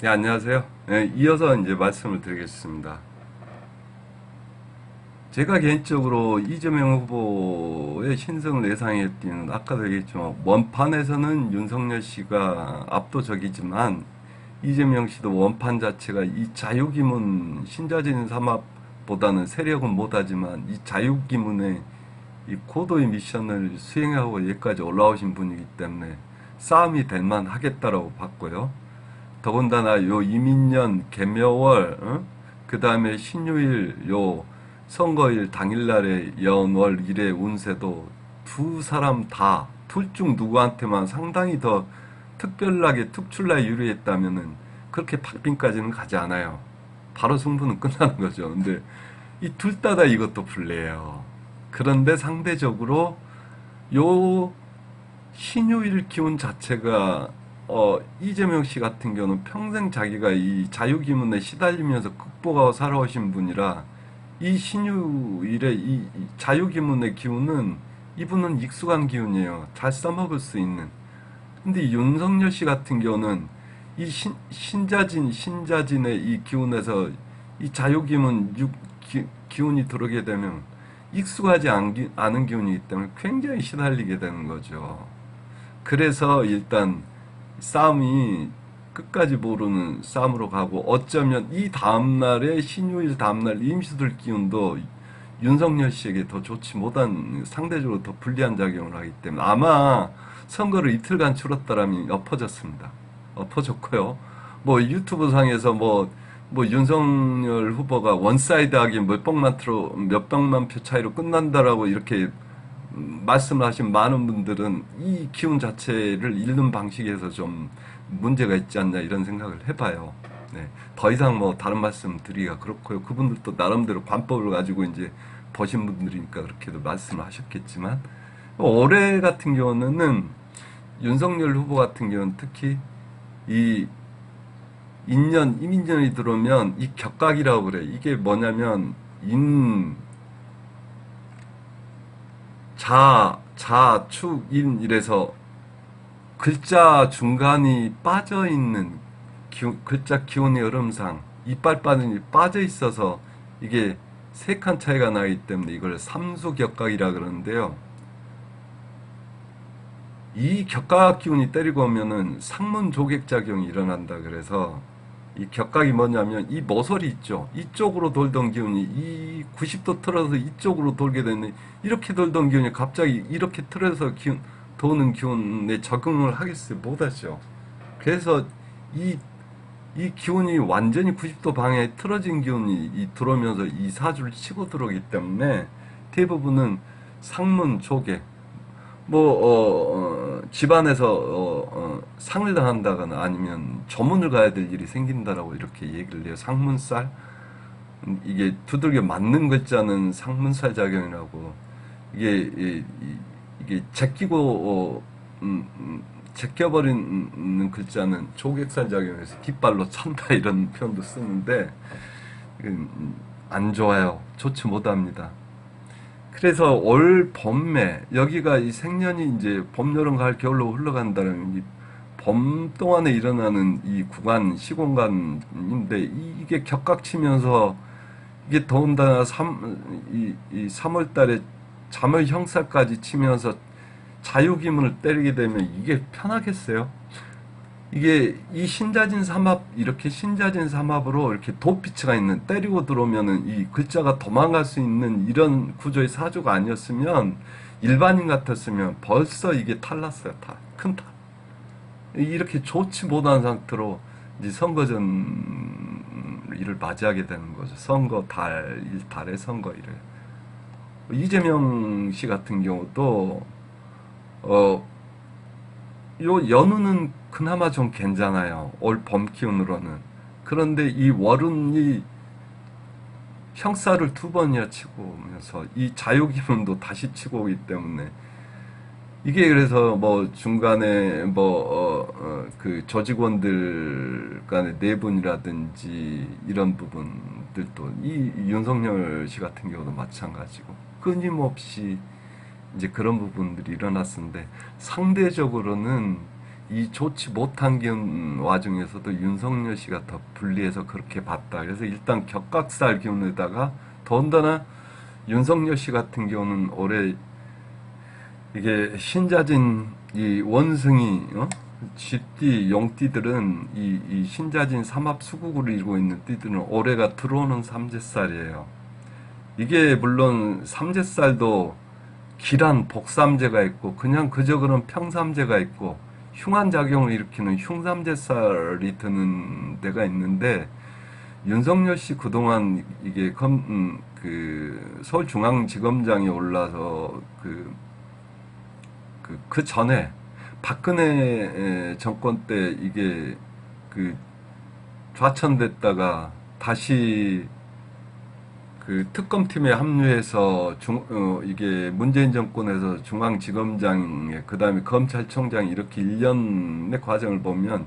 네, 안녕하세요. 네, 이어서 이제 말씀을 드리겠습니다. 제가 개인적으로 이재명 후보의 신성을 예상했기는 아까도 얘기했지만 원판에서는 윤석열 씨가 압도적이지만 이재명 씨도 원판 자체가 이 자유기문 신자진 삼합보다는 세력은 못하지만 이 자유기문의 이 고도의 미션을 수행하고 여기까지 올라오신 분이기 때문에 싸움이 될 만하겠다라고 봤고요. 더군다나 요 이민년 개묘월 그 다음에 신유일 요 선거일 당일날의 연월 일의 운세도 두 사람 다 둘 중 누구한테만 상당히 더 특별하게 특출나게 유리했다면은 그렇게 박빙까지는 가지 않아요. 바로 승부는 끝나는 거죠. 근데 이 둘 다 이것도 불리해요. 그런데 상대적으로 요 신유일 기운 자체가 이재명 씨 같은 경우는 평생 자기가 이 자유기문에 시달리면서 극복하고 살아오신 분이라 이 신유일의 이 자유기문의 기운은 이분은 익숙한 기운이에요. 잘 써먹을 수 있는. 근데 이 윤석열 씨 같은 경우는 이 신자진의 이 기운에서 이 자유기문 기운이 들어오게 되면 익숙하지 않은 기운이기 때문에 굉장히 시달리게 되는 거죠. 그래서 일단 싸움이 끝까지 모르는 싸움으로 가고 어쩌면 이 다음날에 신유일 다음날 임시들 기운도 윤석열 씨에게 더 좋지 못한 상대적으로 더 불리한 작용을 하기 때문에 아마 선거를 이틀간 치렀다라면 엎어졌습니다. 엎어졌고요. 뭐 유튜브 상에서 뭐 윤석열 후보가 원사이드하게 몇백만 표 차이로 끝난다라고 이렇게 말씀하신 많은 분들은 이 기운 자체를 읽는 방식에서 좀 문제가 있지 않냐 이런 생각을 해봐요. 네. 더 이상 뭐 다른 말씀 드리기가 그렇고요. 그분들도 나름대로 관법을 가지고 이제 보신 분들이니까 그렇게도 말씀을 하셨겠지만 올해 같은 경우는 윤석열 후보 같은 경우는 특히 이 이민년이 들어오면 이 격각이라고 그래. 이게 뭐냐면 축, 인 이래서 글자 중간이 빠져있는 글자 기운의 흐름상 이빨 빠짐이 빠져 있어서 이게 세 칸 차이가 나기 때문에 이걸 삼수격각이라 그러는데요. 이 격각 기운이 때리고 오면은 상문 조객작용이 일어난다 그래서 이 격각이 뭐냐면 이 모서리 있죠. 이쪽으로 돌던 기운이 이 90도 틀어서 이쪽으로 돌게 되는 이렇게 돌던 기운이 갑자기 이렇게 틀어서 도는 기운에 적응을 하겠어요? 못하죠. 그래서 이, 이 기운이 완전히 90도 방향에 틀어진 기운이 들어오면서 이 사주를 치고 들어오기 때문에 대부분은 상문 조개 집안에서 상을 당한다거나 아니면 조문을 가야 될 일이 생긴다라고 이렇게 얘기를 해요. 상문살. 이게 두들겨 맞는 글자는 상문살 작용이라고. 이게 제껴버리는 글자는 조객살 작용에서 깃발로 찬다 이런 표현도 쓰는데, 안 좋아요. 좋지 못합니다. 그래서 올 봄에 여기가 이 생년이 이제 봄, 여름, 가을, 겨울로 흘러간다는 이 봄 동안에 일어나는 이 구간 시공간인데 이게 격각치면서 이게 더군다나 이 3월 달에 잠의 형사까지 치면서 자유기문을 때리게 되면 이게 편하겠어요? 이게 이 신자진 삼합 이렇게 신자진 삼합으로 이렇게 도피처가 있는 때리고 들어오면은 이 글자가 도망갈 수 있는 이런 구조의 사주가 아니었으면 일반인 같았으면 벌써 이게 탈났어요. 큰 탈. 이렇게 좋지 못한 상태로 이제 선거전 일을 맞이하게 되는 거죠. 선거 달의 선거일을. 이재명 씨 같은 경우도 어, 요 연우는 그나마 좀 괜찮아요. 올 봄 기운으로는. 그런데 이 월운이 형사를 두 번이나 치고 오면서 이 자유기운도 다시 치고 오기 때문에 이게 그래서 뭐 중간에 그 조직원들 간의 내분이라든지 이런 부분들도 이 윤석열 씨 같은 경우도 마찬가지고 끊임없이 이제 그런 부분들이 일어났었는데 상대적으로는 이 좋지 못한 기운 와중에서도 윤석열 씨가 더 불리해서 그렇게 봤다. 그래서 일단 격각살 기운에다가 더군다나 윤석열 씨 같은 경우는 올해 이게 신자진 이 원숭이 쥐띠 용띠들은 이 신자진 삼합 수국을 이루고 있는 띠들은 올해가 들어오는 삼재살이에요. 이게 물론 삼재살도 기란 복삼재가 있고 그냥 그저 그런 평삼재가 있고 흉한작용을 일으키는 흉삼재살이 드는 데가 있는데 윤석열 씨 그동안 이게 그 서울중앙지검장이 올라서 그 전에 박근혜 정권 때 이게 그 좌천됐다가 다시 그 특검팀에 합류해서 이게 문재인 정권에서 중앙지검장에 그다음에 검찰총장 이렇게 1년의 과정을 보면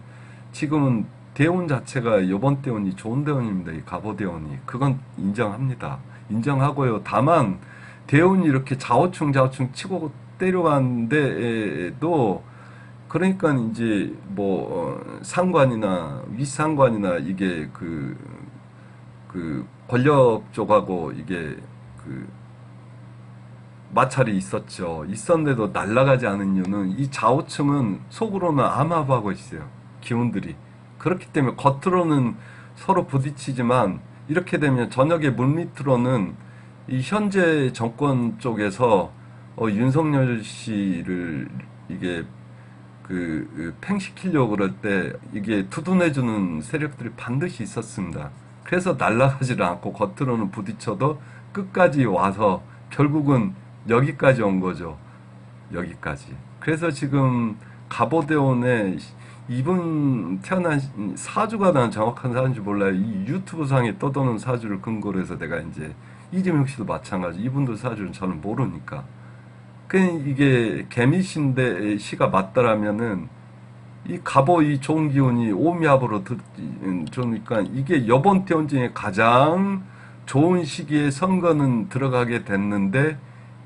지금은 대운 자체가 이번 대운이 좋은 대운입니다. 이 갑오 대운이 그건 인정합니다. 인정하고요. 다만 대운이 이렇게 좌우충 치고 때려가는데도 그러니까 이제 뭐 상관이나 윗상관이나 이게 그 권력 쪽하고 이게 그 마찰이 있었죠. 있었는데도 날아가지 않은 이유는 이 좌우층은 속으로는 암압하고 있어요. 기운들이. 그렇기 때문에 겉으로는 서로 부딪히지만 이렇게 되면 저녁에 물밑으로는 이 현재 정권 쪽에서 윤석열 씨를 이게 팽시키려고 그럴 때 이게 두둔해주는 세력들이 반드시 있었습니다. 그래서 날아가지를 않고 겉으로는 부딪혀도 끝까지 와서 결국은 여기까지 온 거죠. 여기까지. 그래서 지금 갑오대원에 이분 태어난 사주가 난 정확한 사주인지 몰라요. 이 유튜브 상에 떠도는 사주를 근거로 해서 내가 이제 이재명 씨도 마찬가지. 이분들 사주는 저는 모르니까. 이게 개미신데 시가 맞다라면은 이 갑오 이 좋은 기운이 오미합으로 들으니까 이게 이번 태운 중에 가장 좋은 시기에 선거는 들어가게 됐는데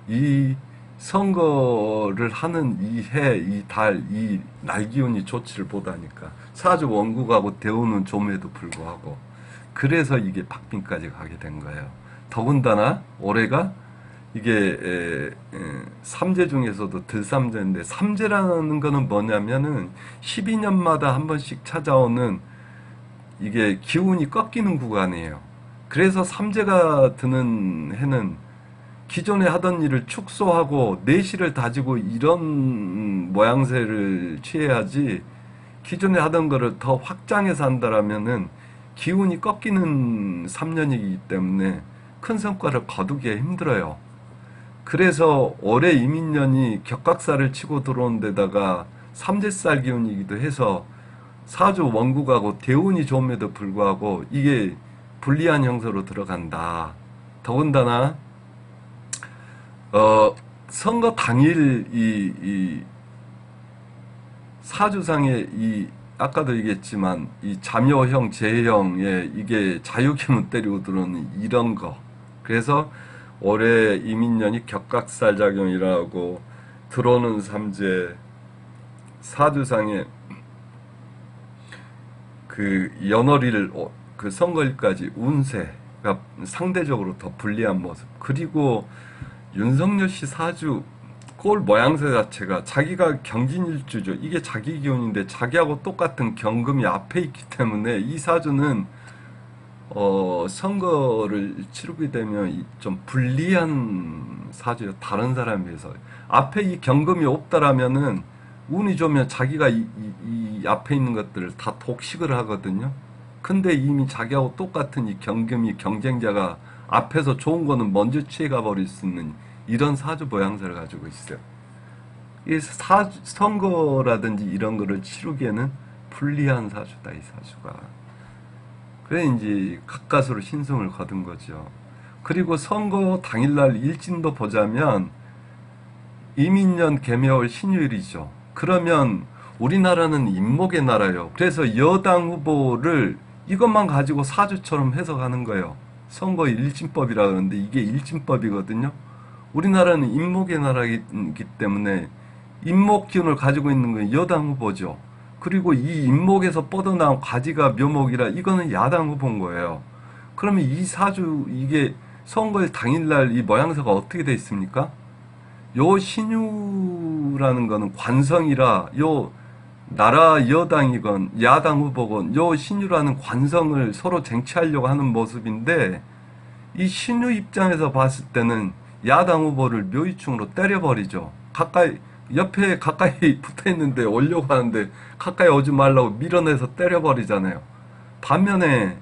이 선거를 하는 이 해, 이 달, 이 날 기운이 좋지를 못하니까 사주 원국하고 대우는 좀에도 불구하고 그래서 이게 박빙까지 가게 된 거예요. 더군다나 올해가 이게 삼재 중에서도 들삼재인데 삼재라는 거는 뭐냐면은 12년마다 한 번씩 찾아오는 이게 기운이 꺾이는 구간이에요. 그래서 삼재가 드는 해는 기존에 하던 일을 축소하고 내실을 다지고 이런 모양새를 취해야지 기존에 하던 거를 더 확장해서 한다라면은 기운이 꺾이는 3년이기 때문에 큰 성과를 거두기 힘들어요. 그래서 올해 이민년이 격각살을 치고 들어온 데다가 삼재살 기운이기도 해서 사주 원국하고 대운이 좋음에도 불구하고 이게 불리한 형태로 들어간다. 더군다나 선거 당일 이 사주상의 이 아까도 얘기했지만 이 잠요형, 재형에 이게 자유기운 때리고 들어오는 이런 거. 그래서 올해 이민년이 격각살 작용이라고 들어오는 삼재 사주상에 그 연월일 그 선거일까지 운세가 상대적으로 더 불리한 모습. 그리고 윤석열 씨 사주 꼴 모양새 자체가 자기가 경진일주죠. 이게 자기 기운인데 자기하고 똑같은 경금이 앞에 있기 때문에 이 사주는 선거를 치르게 되면 좀 불리한 사주예요. 다른 사람에 비해서. 앞에 이 경금이 없다라면은 운이 좋으면 자기가 이 앞에 있는 것들을 다 독식을 하거든요. 근데 이미 자기하고 똑같은 이 경금이 경쟁자가 앞에서 좋은 거는 먼저 취해가 버릴 수 있는 이런 사주 모양새를 가지고 있어요. 이 선거라든지 이런 거를 치르기에는 불리한 사주다, 이 사주가. 그래 이제 가까스로 신승을 거둔 거죠. 그리고 선거 당일날 일진도 보자면 이민년 개묘월 신유일이죠. 그러면 우리나라는 인목의 나라예요. 그래서 여당 후보를 이것만 가지고 사주처럼 해석하는 거예요. 선거 일진법이라 그러는데 이게 일진법이거든요. 우리나라는 인목의 나라이기 때문에 인목 기운을 가지고 있는 건 여당 후보죠. 그리고 이 잇목에서 뻗어나온 가지가 묘목이라 이거는 야당 후보인 거예요. 그러면 이 사주 이게 선거일 당일날 이 모양새가 어떻게 돼 있습니까? 요 신유라는 거는 관성이라 요 나라 여당이건 야당 후보건 요 신유라는 관성을 서로 쟁취하려고 하는 모습인데 이 신유 입장에서 봤을 때는 야당 후보를 묘이충으로 때려버리죠. 가까이 옆에 가까이 붙어 있는데 오려고 하는데 가까이 오지 말라고 밀어내서 때려버리잖아요. 반면에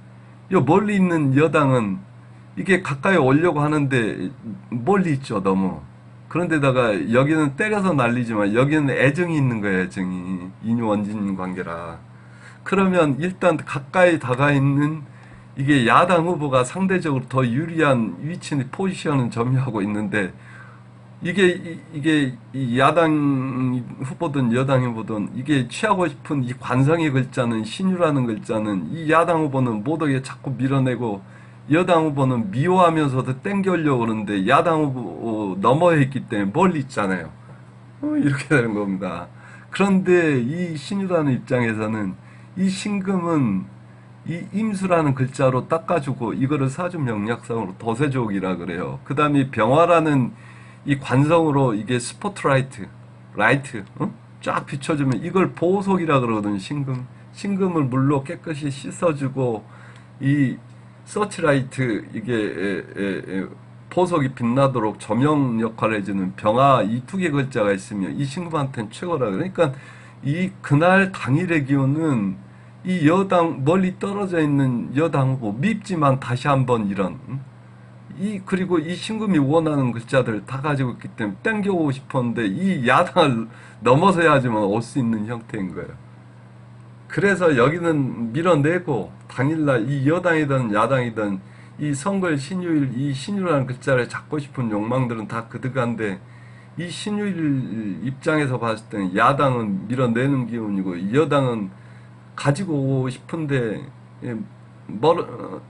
요 멀리 있는 여당은 이게 가까이 오려고 하는데 멀리 있죠, 너무. 그런데다가 여기는 때려서 날리지만 여기는 애정이 있는 거예요, 애정이. 인유원진 관계라. 그러면 일단 가까이 다가 있는 이게 야당 후보가 상대적으로 더 유리한 위치, 포지션은 점유하고 있는데 이게 이 야당 후보든 여당 후보든 이게 취하고 싶은 이 관성의 글자는 신유라는 글자는 이 야당 후보는 못하게 자꾸 밀어내고 여당 후보는 미워하면서도 땡겨오려고 그러는데 야당 후보 넘어에 있기 때문에 멀리 있잖아요. 이렇게 되는 겁니다. 그런데 이 신유라는 입장에서는 이 신금은 이 임수라는 글자로 닦아주고 이거를 사주 명략상으로 도세족이라 그래요. 그 다음에 병화라는 이 관성으로 이게 스포트라이트, 라이트, 쫙 비춰주면 이걸 보석이라 그러거든요. 신금을 물로 깨끗이 씻어주고 이 서치라이트 이게 보석이 빛나도록 조명 역할을 해주는 병화 이 두 개 글자가 있으면 이 신금한테는 최고라. 그러니까 이 그날 당일의 기운은 이 여당 멀리 떨어져 있는 여당 후보 밉지만 다시 한번 이런 그리고 이 신금이 원하는 글자들 다 가지고 있기 때문에 땡겨오고 싶었는데 이 야당을 넘어서야지만 올 수 있는 형태인 거예요. 그래서 여기는 밀어내고 당일날 이 여당이든 야당이든 이 선거일 신유일 이 신유라는 글자를 잡고 싶은 욕망들은 다 그득한데 이 신유일 입장에서 봤을 때는 야당은 밀어내는 기운이고 여당은 가지고 오고 싶은데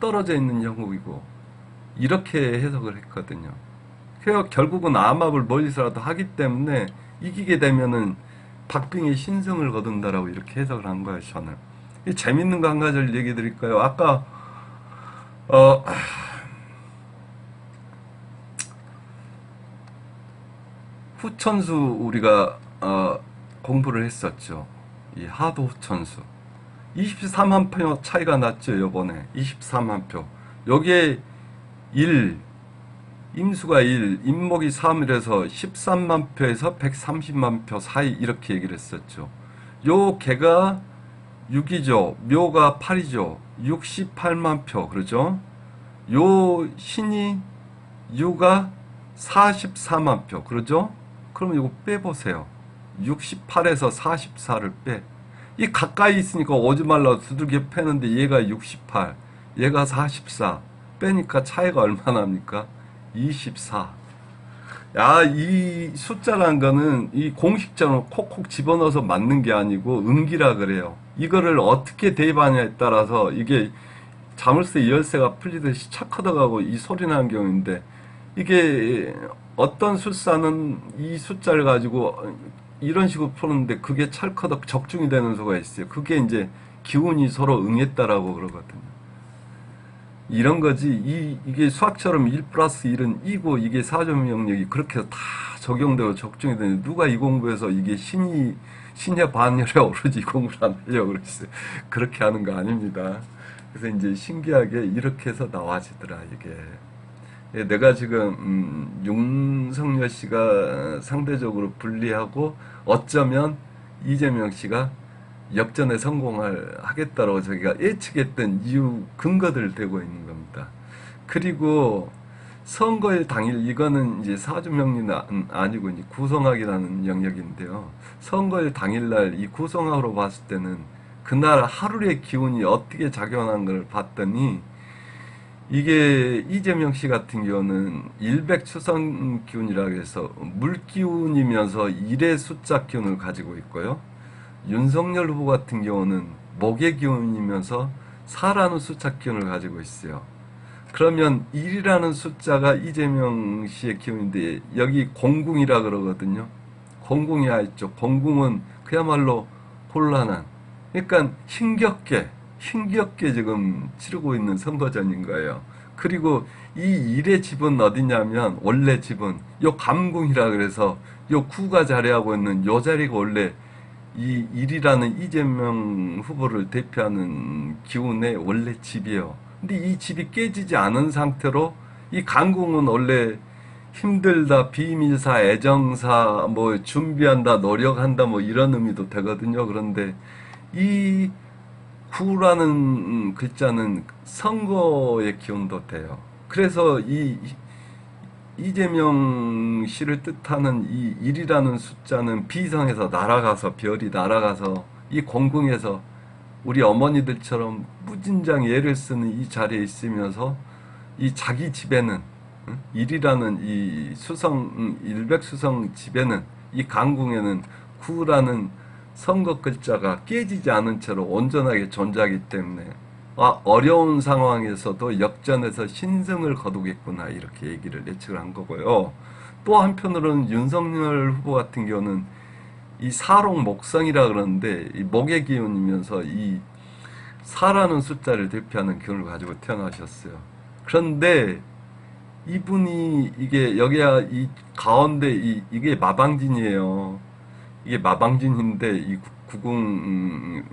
떨어져 있는 형국이고 이렇게 해석을 했거든요. 그래서 결국은 암합을 멀리서라도 하기 때문에 이기게 되면은 박빙의 신승을 거둔다라고 이렇게 해석을 한 거예요, 저는. 재밌는 거 한 가지를 얘기 드릴까요? 아까 후천수 우리가 공부를 했었죠. 이 하도 후천수 23만 표 차이가 났죠, 요번에. 23만 표. 여기에 1 임수가 1, 임목이 3이라서 13만 표에서 130만 표 사이 이렇게 얘기를 했었죠. 요 개가 6이죠. 묘가 8이죠. 68만 표, 그러죠? 요 신이 유가 44만 표, 그러죠? 그럼 이거 빼보세요. 68에서 44를 빼. 이 가까이 있으니까 오지 말라고 두들겨 패는데 얘가 68, 얘가 44. 빼니까 차이가 얼마나 합니까? 24. 야, 이 숫자라는 거는 이 공식적으로 콕콕 집어넣어서 맞는 게 아니고 음기라 그래요. 이거를 어떻게 대입하냐에 따라서 이게 자물쇠 열쇠가 풀리듯이 착 커져가고 이 소리 나는 경우인데 이게 어떤 술사는 이 숫자를 가지고 이런 식으로 푸는데 그게 찰커덕 적중이 되는 수가 있어요. 그게 이제 기운이 서로 응했다라고 그러거든요. 이런 거지. 이게 수학처럼 1 플러스 1은 2고 이게 사점 영역이 그렇게 다 적용되고 적중이 되는데 누가 이 공부해서 이게 신의 반열에 오르지 이 공부를 안 하려고 그랬어요. 그렇게 하는 거 아닙니다. 그래서 이제 신기하게 이렇게 해서 나와지더라, 이게. 내가 지금, 윤석열 씨가 상대적으로 불리하고 어쩌면 이재명 씨가 역전에 하겠다라고 저희가 예측했던 이유 근거들을 대고 있는 겁니다. 그리고 선거일 당일 이거는 이제 사주명리는 아니고 이제 구성학이라는 영역인데요. 선거일 당일날 이 구성학으로 봤을 때는 그날 하루의 기운이 어떻게 작용한 걸 봤더니 이게 이재명 씨 같은 경우는 일백추선 기운이라고 해서 물기운이면서 일의 숫자 기운을 가지고 있고요. 윤석열 후보 같은 경우는 목의 기운이면서 사라는 숫자 기운을 가지고 있어요. 그러면 1이라는 숫자가 이재명 씨의 기운인데 여기 공궁이라 그러거든요. 공궁이 있죠. 공궁은 그야말로 곤란한 그러니까 힘겹게 지금 치르고 있는 선거전인 거예요. 그리고 이 일의 집은 어디냐면, 원래 집은 요 감궁이라 그래서 요 구가 자리하고 있는 요 자리가 원래 이 일이라는 이재명 후보를 대표하는 기운의 원래 집이에요. 근데 이 집이 깨지지 않은 상태로, 이 강궁은 원래 힘들다, 비밀사, 애정사, 뭐 준비한다, 노력한다, 뭐 이런 의미도 되거든요. 그런데 이 구라는 글자는 선거의 기운도 돼요. 그래서 이 이재명 씨를 뜻하는 이 1이라는 숫자는 비성에서 날아가서, 별이 날아가서 이 공궁에서 우리 어머니들처럼 무진장 예를 쓰는 이 자리에 있으면서 이 자기 집에는, 1이라는 이 수성, 일백수성 집에는, 이 강궁에는 9라는 선거 글자가 깨지지 않은 채로 온전하게 존재하기 때문에, 어려운 상황에서도 역전해서 신승을 거두겠구나, 이렇게 얘기를 예측을 한 거고요. 또 한편으로는 윤석열 후보 같은 경우는 이 사록 목성이라 그러는데, 이 목의 기운이면서 이 사라는 숫자를 대표하는 기운을 가지고 태어나셨어요. 그런데 이분이, 이게 여기야 이 가운데 이게 마방진이에요. 이게 마방진인데, 이 구궁,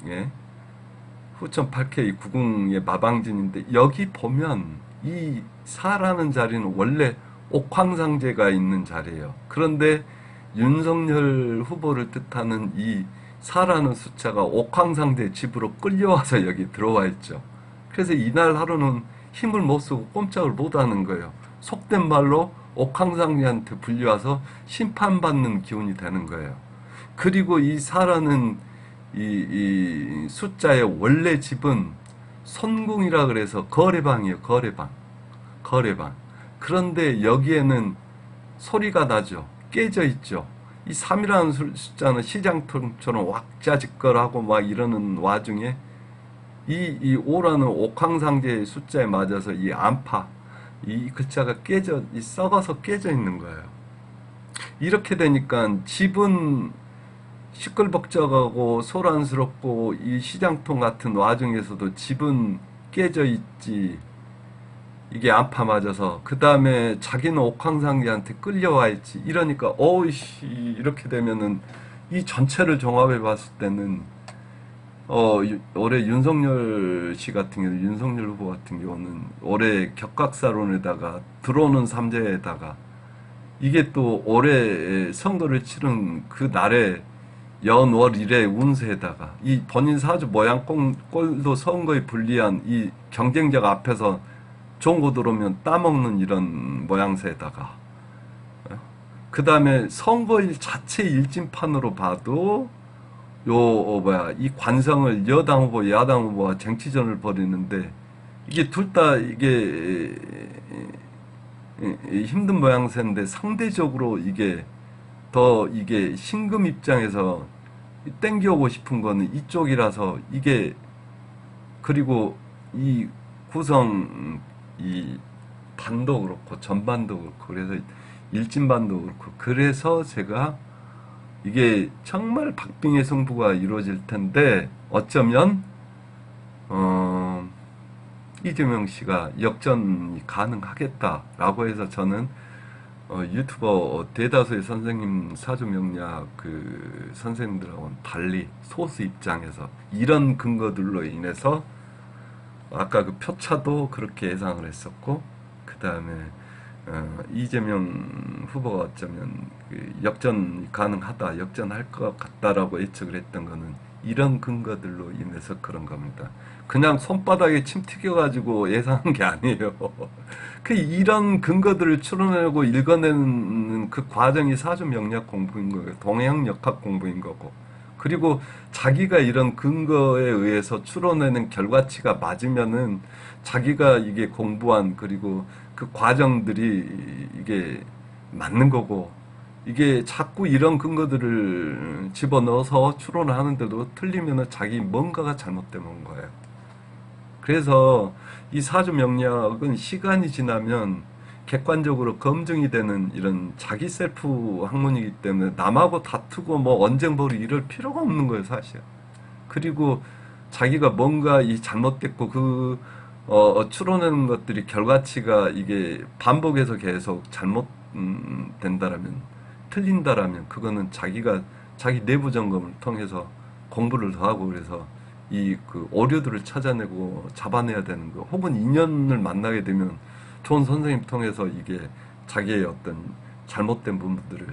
예, 후천 8K 구궁의 마방진인데, 여기 보면 이 사라는 자리는 원래 옥황상제가 있는 자리예요. 그런데 윤석열 후보를 뜻하는 이 사라는 숫자가 옥황상제 집으로 끌려와서 여기 들어와 있죠. 그래서 이날 하루는 힘을 못 쓰고 꼼짝을 못 하는 거예요. 속된 말로 옥황상제한테 불려와서 심판받는 기운이 되는 거예요. 그리고 이 사라는 이 숫자의 원래 집은 손궁이라 그래서 거래방이에요. 거래방. 그런데 여기에는 소리가 나죠. 깨져 있죠. 이 3이라는 숫자는 시장통처럼 왁자지껄하고 막 이러는 와중에 이 5라는 옥황상제의 숫자에 맞아서 이 안팎, 이 글자가 썩어서 깨져 있는 거예요. 이렇게 되니까 집은 시끌벅적하고 소란스럽고 이 시장통 같은 와중에서도 집은 깨져 있지. 이게 안파 맞아서. 그 다음에 자기는 옥황상제한테 끌려와 있지. 이러니까 어이씨, 이렇게 되면은 이 전체를 종합해 봤을 때는 올해 윤석열 씨 같은 경우, 윤석열 후보 같은 경우는 올해 격각사론에다가 들어오는 삼재에다가 이게 또 올해 선거를 치른 그 날에 연월 일의 운세에다가 이 본인 사주 모양 꼴도 선거에 불리한 이 경쟁자가 앞에서 좋은 거 들어오면 따먹는 이런 모양새에다가, 그 다음에 선거일 자체 일진판으로 봐도 이 관성을 여당 후보, 야당 후보와 정치전을 벌이는데, 이게 둘 다 이게 힘든 모양새인데, 상대적으로 이게 신금 입장에서 땡겨오고 싶은 거는 이쪽이라서, 이게, 그리고 이 구성, 이 반도 그렇고 전반도 그렇고, 그래서 일진반도 그렇고, 그래서 제가 이게 정말 박빙의 승부가 이루어질 텐데, 어쩌면 이재명 씨가 역전이 가능하겠다라고 해서 저는 유튜버 대다수의 선생님 사주 명리학 그 선생님들하고는 달리 소수 입장에서 이런 근거들로 인해서 아까 그 표차도 그렇게 예상을 했었고, 그 다음에 이재명 후보가 어쩌면 그 역전 가능하다, 역전할 것 같다라고 예측을 했던 거는 이런 근거들로 인해서 그런 겁니다. 그냥 손바닥에 침 튀겨가지고 예상한 게 아니에요. 이런 근거들을 추론하고 읽어내는 그 과정이 사주 명리학 공부인 거예요. 동양역학 공부인 거고. 그리고 자기가 이런 근거에 의해서 추론해낸 결과치가 맞으면은 자기가 이게 공부한, 그리고 그 과정들이 이게 맞는 거고, 이게 자꾸 이런 근거들을 집어넣어서 추론을 하는데도 틀리면은 자기 뭔가가 잘못된 거예요. 그래서 이 사주 명리학은 시간이 지나면 객관적으로 검증이 되는 이런 자기 셀프 학문이기 때문에 남하고 다투고 뭐 언쟁 벌이 이럴 필요가 없는 거예요, 사실. 그리고 자기가 뭔가 이 잘못됐고 추론하는 것들이 결과치가 이게 반복해서 계속 잘못 된다라면, 틀린다라면 그거는 자기가 자기 내부 점검을 통해서 공부를 더 하고 그래서 이 그 오류들을 찾아내고 잡아내야 되는 거. 혹은 인연을 만나게 되면 좋은 선생님 통해서 이게 자기의 어떤 잘못된 부분들을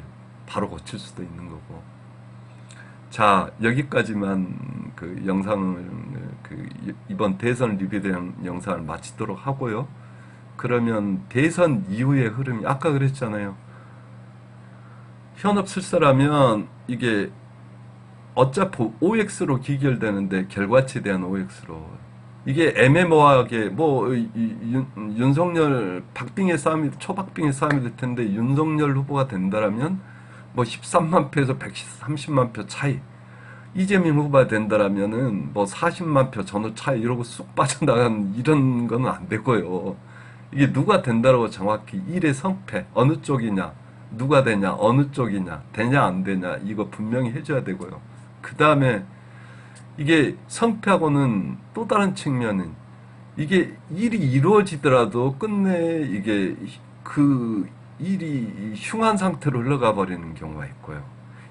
바로 고칠 수도 있는 거고. 자, 여기까지만 그 영상을 이번 대선 리뷰된 영상을 마치도록 하고요. 그러면 대선 이후의 흐름이 아까 그랬잖아요. 현업술사라면 이게 어차피 OX로 기결되는데 결과치에 대한 OX로 이게 애매모호하게 윤석열 박빙의 싸움이 초박빙의 싸움이 될 텐데 윤석열 후보가 된다라면 뭐 13만 표에서 130만 표 차이, 이재명 후보가 된다라면은 뭐 40만 표 전후 차이 이러고 쑥 빠져나가는 이런 거는 안 되고요. 이게 누가 된다라고 정확히 일의 성패 어느 쪽이냐, 누가 되냐, 어느 쪽이냐, 되냐 안 되냐 이거 분명히 해줘야 되고요. 그 다음에 이게 성패하고는 또 다른 측면은 이게 일이 이루어지더라도 끝내 이게 그 일이 흉한 상태로 흘러가 버리는 경우가 있고요.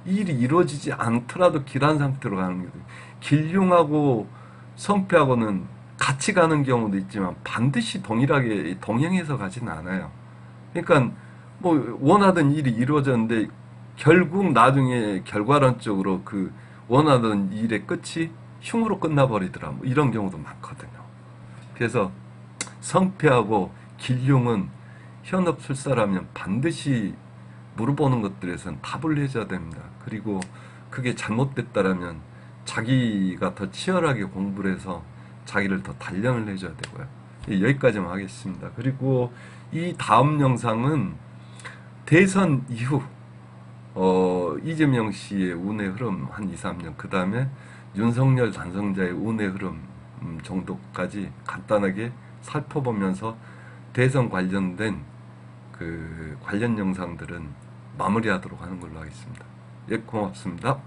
일이 이루어지지 않더라도 길한 상태로 가는 경우도 길흉하고 성패하고는 같이 가는 경우도 있지만 반드시 동일하게 동행해서 가지는 않아요. 그러니까 뭐 원하던 일이 이루어졌는데 결국 나중에 결과론적으로 그 원하던 일의 끝이 흉으로 끝나버리더라. 뭐 이런 경우도 많거든요. 그래서 성패하고 길흉은 현업술사라면 반드시 물어보는 것들에선 답을 해줘야 됩니다. 그리고 그게 잘못됐다라면 자기가 더 치열하게 공부를 해서 자기를 더 단련을 해줘야 되고요. 여기까지만 하겠습니다. 그리고 이 다음 영상은 대선 이후 이재명 씨의 운의 흐름 한 2, 3년, 그 다음에 윤석열 당선자의 운의 흐름 정도까지 간단하게 살펴보면서 대선 관련된 그 관련 영상들은 마무리하도록 하는 걸로 하겠습니다. 예, 고맙습니다.